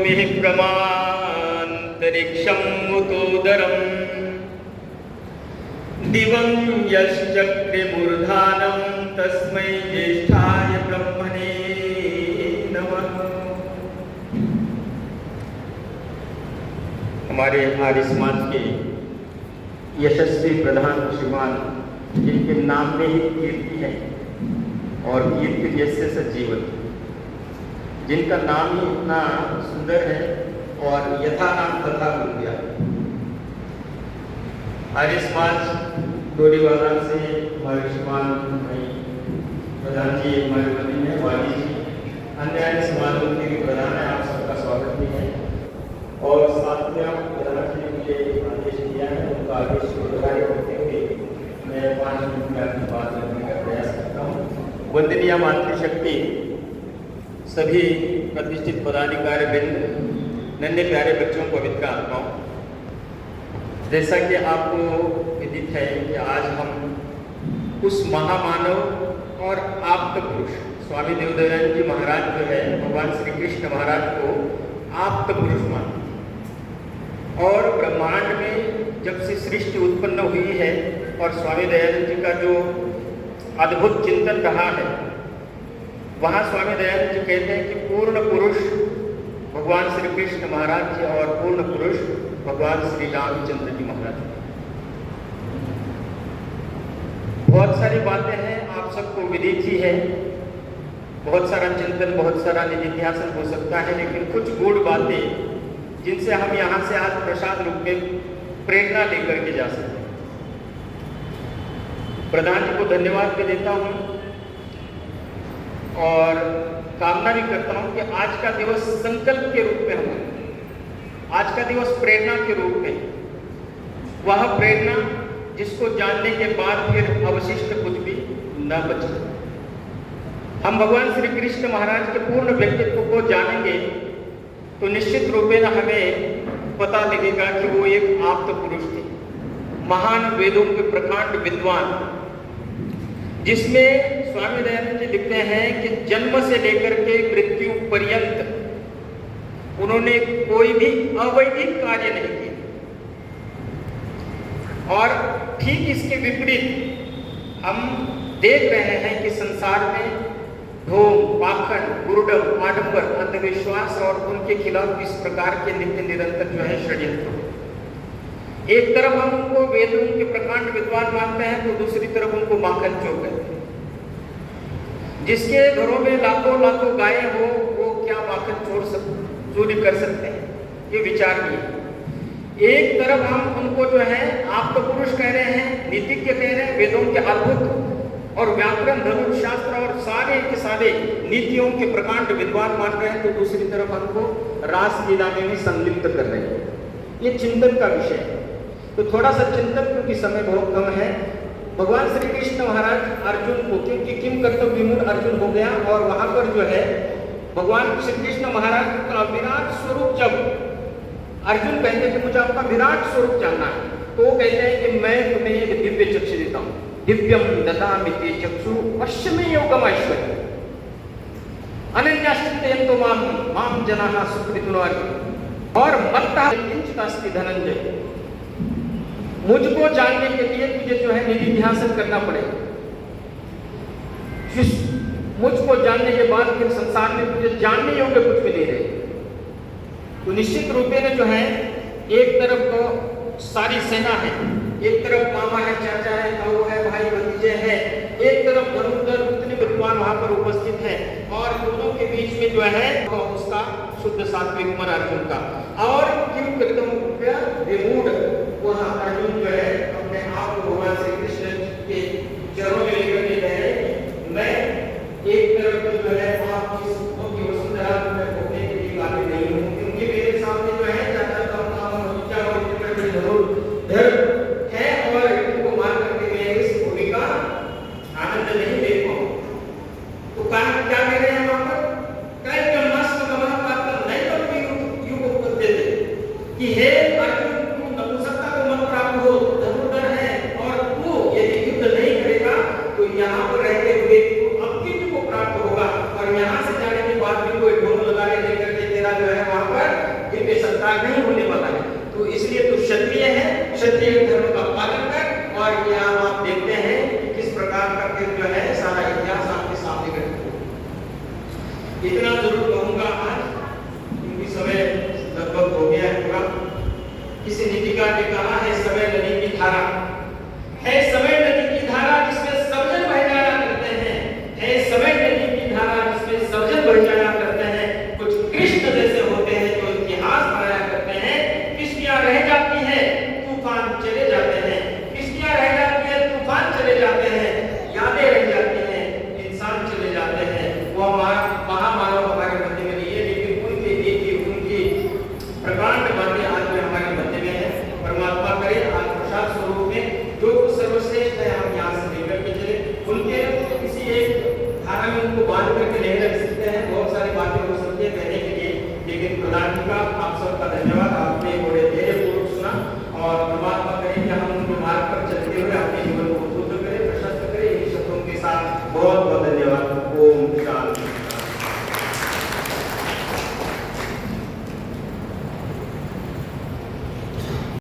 भूमिः प्रमान्तरिक्षं मुतोदरम् दिवं यश्चक्रिमूर्धानं तस्मै ज्येष्ठाय ब्रह्मणे नमः। हमारे आर्य समाज के यशस्वी प्रधान श्रीमान, जिनके नाम में ही कीर्ति है और कीर्ति यस्य सजीवन, जिनका नाम ही इतना सुंदर है और यथा नाम तथा बन गया। आर्य समाज डोरीवाला से हमारे श्रीमान प्रधान जी, हमारे मंदिर में वाली जी, अन्य अन्य समाजों के भी प्रधान है, आप सबका स्वागत भी है। और साथ में आप प्रधान जी ने मुझे आदेश दिया है, उनका आदेश को करते हुए मैं 5 मिनट में आपकी बात रखने का प्रयास करता हूँ। वंदनीय मातृशक्ति, सभी प्रतिष्ठित पदाधिकारी वृंद, नन्हे प्यारे बच्चों को पवित्र आत्माओं, जैसा कि आपको विदित है कि आज हम उस महामानव और आप्त पुरुष स्वामी देवदयानंद जी महाराज जो है, भगवान श्री कृष्ण महाराज को आप्त पुरुष मानते हैं। और ब्रह्मांड में जब से सृष्टि उत्पन्न हुई है और स्वामी दयानंद जी का जो अद्भुत चिंतन रहा है, वहाँ स्वामी दयानंद जी कहते हैं कि पूर्ण पुरुष भगवान श्री कृष्ण महाराज जी और पूर्ण पुरुष भगवान श्री रामचंद्र जी महाराज। बहुत सारी बातें हैं, आप सबको विदित ही है, बहुत सारा चिंतन, बहुत सारा निधिध्यासन हो सकता है, लेकिन कुछ गूढ़ बातें जिनसे हम यहाँ से आज प्रसाद रूप में प्रेरणा लेकर के जा सकते हैं। प्रधान जी को धन्यवाद भी देता हूँ और कामना भी करता हूँ कि आज का दिवस संकल्प के रूप में हमारा, आज का दिवस प्रेरणा के रूप में, वह प्रेरणा जिसको जानने के बाद फिर अवशिष्ट कुछ भी न बचे। हम भगवान श्री कृष्ण महाराज के पूर्ण व्यक्तित्व को जानेंगे तो निश्चित रूपेण हमें पता लगेगा कि वो एक आप्त पुरुष थे, महान वेदों के प्रकांड विद्वान, जिसमें स्वामी दयानंद जी लिखते हैं कि जन्म से लेकर के मृत्यु पर्यंत उन्होंने कोई भी अवैदिक कार्य नहीं किया। और ठीक इसके विपरीत हम देख रहे हैं कि संसार में ढोंग, पाखंड, गुरुडम, आडंबर, अंधविश्वास और उनके खिलाफ इस प्रकार के नित्य निरंतर जो है षड्यंत्र। एक तरफ हम उनको वेदों के प्रकांड विद्वान मानते हैं तो दूसरी तरफ उनको माखन चोर कहते हैं। जिसके घरों में लाखों लाखों गायें हो, वो क्या माखन चोरी कर सकते हैं? ये विचार नहीं। एक तरफ हम उनको जो है आप तो पुरुष कह रहे हैं, नीतिज्ञ कह रहे हैं, वेदों के अद्भुत और व्याकरण, धनुष शास्त्र और सारे के सारे नीतियों के प्रकांड विद्वान मान रहे हैं, तो दूसरी तरफ हमको रासलीला में भी संलिप्त कर रहे हैं। ये चिंतन का विषय है। तो थोड़ा सा चिंतन, क्योंकि समय बहुत कम है, भगवान श्री कृष्ण महाराज अर्जुन को, क्योंकि किम कर्तव्य विमूढ़ अर्जुन हो गया, और वहां पर जो है भगवान श्री कृष्ण महाराज का विराट स्वरूप, जब अर्जुन कहते हैं कि मुझे आपका विराट स्वरूप जानना है, तो वो कहते हैं कि मैं तुम्हें एक दिव्य चक्षु देता हूँ, दिव्यम ददामि ते चक्षु पश्चिमे योगम ऐश्वर्य अनन्याश्चित्तयन्तो माम जनाः सुकृतिनो और मत्तः किंचिदस्ति धनंजय। मुझको जानने के लिए तुझे जो है निधिध्यासन करना पड़ेगा। मुझको जानने के बाद फिर संसार में तुझे जानने योग्य कुछ भी नहीं रहे। तो निश्चित रूपे में जो है एक तरफ तो सारी सेना है, एक तरफ मामा है, चाचा है, ताऊ है, भाई भतीजे हैं, एक तरफ धनुर्धर उतने विद्वान वहां पर उपस्थित है, और दोनों के बीच में जो है तो उसका शुद्ध सात्विक मन अर्जुन का, और किम कृतम विमूढ़ वहां अर्जुन जो है अपने आप को भगवान श्री कृष्ण के चरणों में लेकर के रहे। मैं एक तरफ जो है आपकी वसुंधरा में भोगने के लिए काबिल नहीं हूँ, क्योंकि मेरे सामने जो है चाचा का भतीजा और धर्म है, और इनको मान करके मैं इस भूमि का आनंद नहीं ले पाऊँ। तो क्या कह रहे हैं वहां पर? कि हे अर्जुन, तू नपुंसकता को मत प्राप्त हो, धनुर्धर है, और तू यदि युद्ध नहीं करेगा तो यहाँ पर रहते हुए तू अपकिंच को प्राप्त होगा, और यहाँ से जाने के बाद भी कोई ढोल लगाने लेकर के तेरा जो है वहां पर प्रकार नहीं होने वाला है। तो इसलिए तू क्षत्रिय है, क्षत्रिय धर्म का पालन कर। और यहाँ आप देखते हैं कि किस प्रकार का फिर जो है सारा इतिहास आपके सामने घटित हो। इतना जरूर कहूंगा आज, क्योंकि समय लगभग हो गया है पूरा। किसी नीतिकार ने कहा है समय नदी की धारा है, समय नदी की धारा जिसमें सब जन बह जाया करते हैं, है समय नदी की धारा जिसमें सब जन बह जाया करते हैं। कुछ कृष्ण जैसे होते हैं जो इतिहास बनाया करते हैं, किश्तियां रह जाती हैं, तूफान चले जाते हैं, किश्तियां रह जाती हैं, तूफान चले जाते हैं, यादें रह जाती हैं, इंसान चले जाते हैं। वो महामानव हमारे मध्य में नहीं है, लेकिन उनके देखी उनकी प्रकांड बातें आज में हमारे मध्य में है। परमात्मा करे आज प्रसाद स्वरूप में जो कुछ सर्वश्रेष्ठ है हम यहाँ से लेकर के चले, उनके किसी एक धारा में उनको बांध करके नहीं रख सकते हैं। बहुत सारी बातें हो सकती है कहने के लिए, लेकिन प्रधान जी का आप सबका धन्यवाद।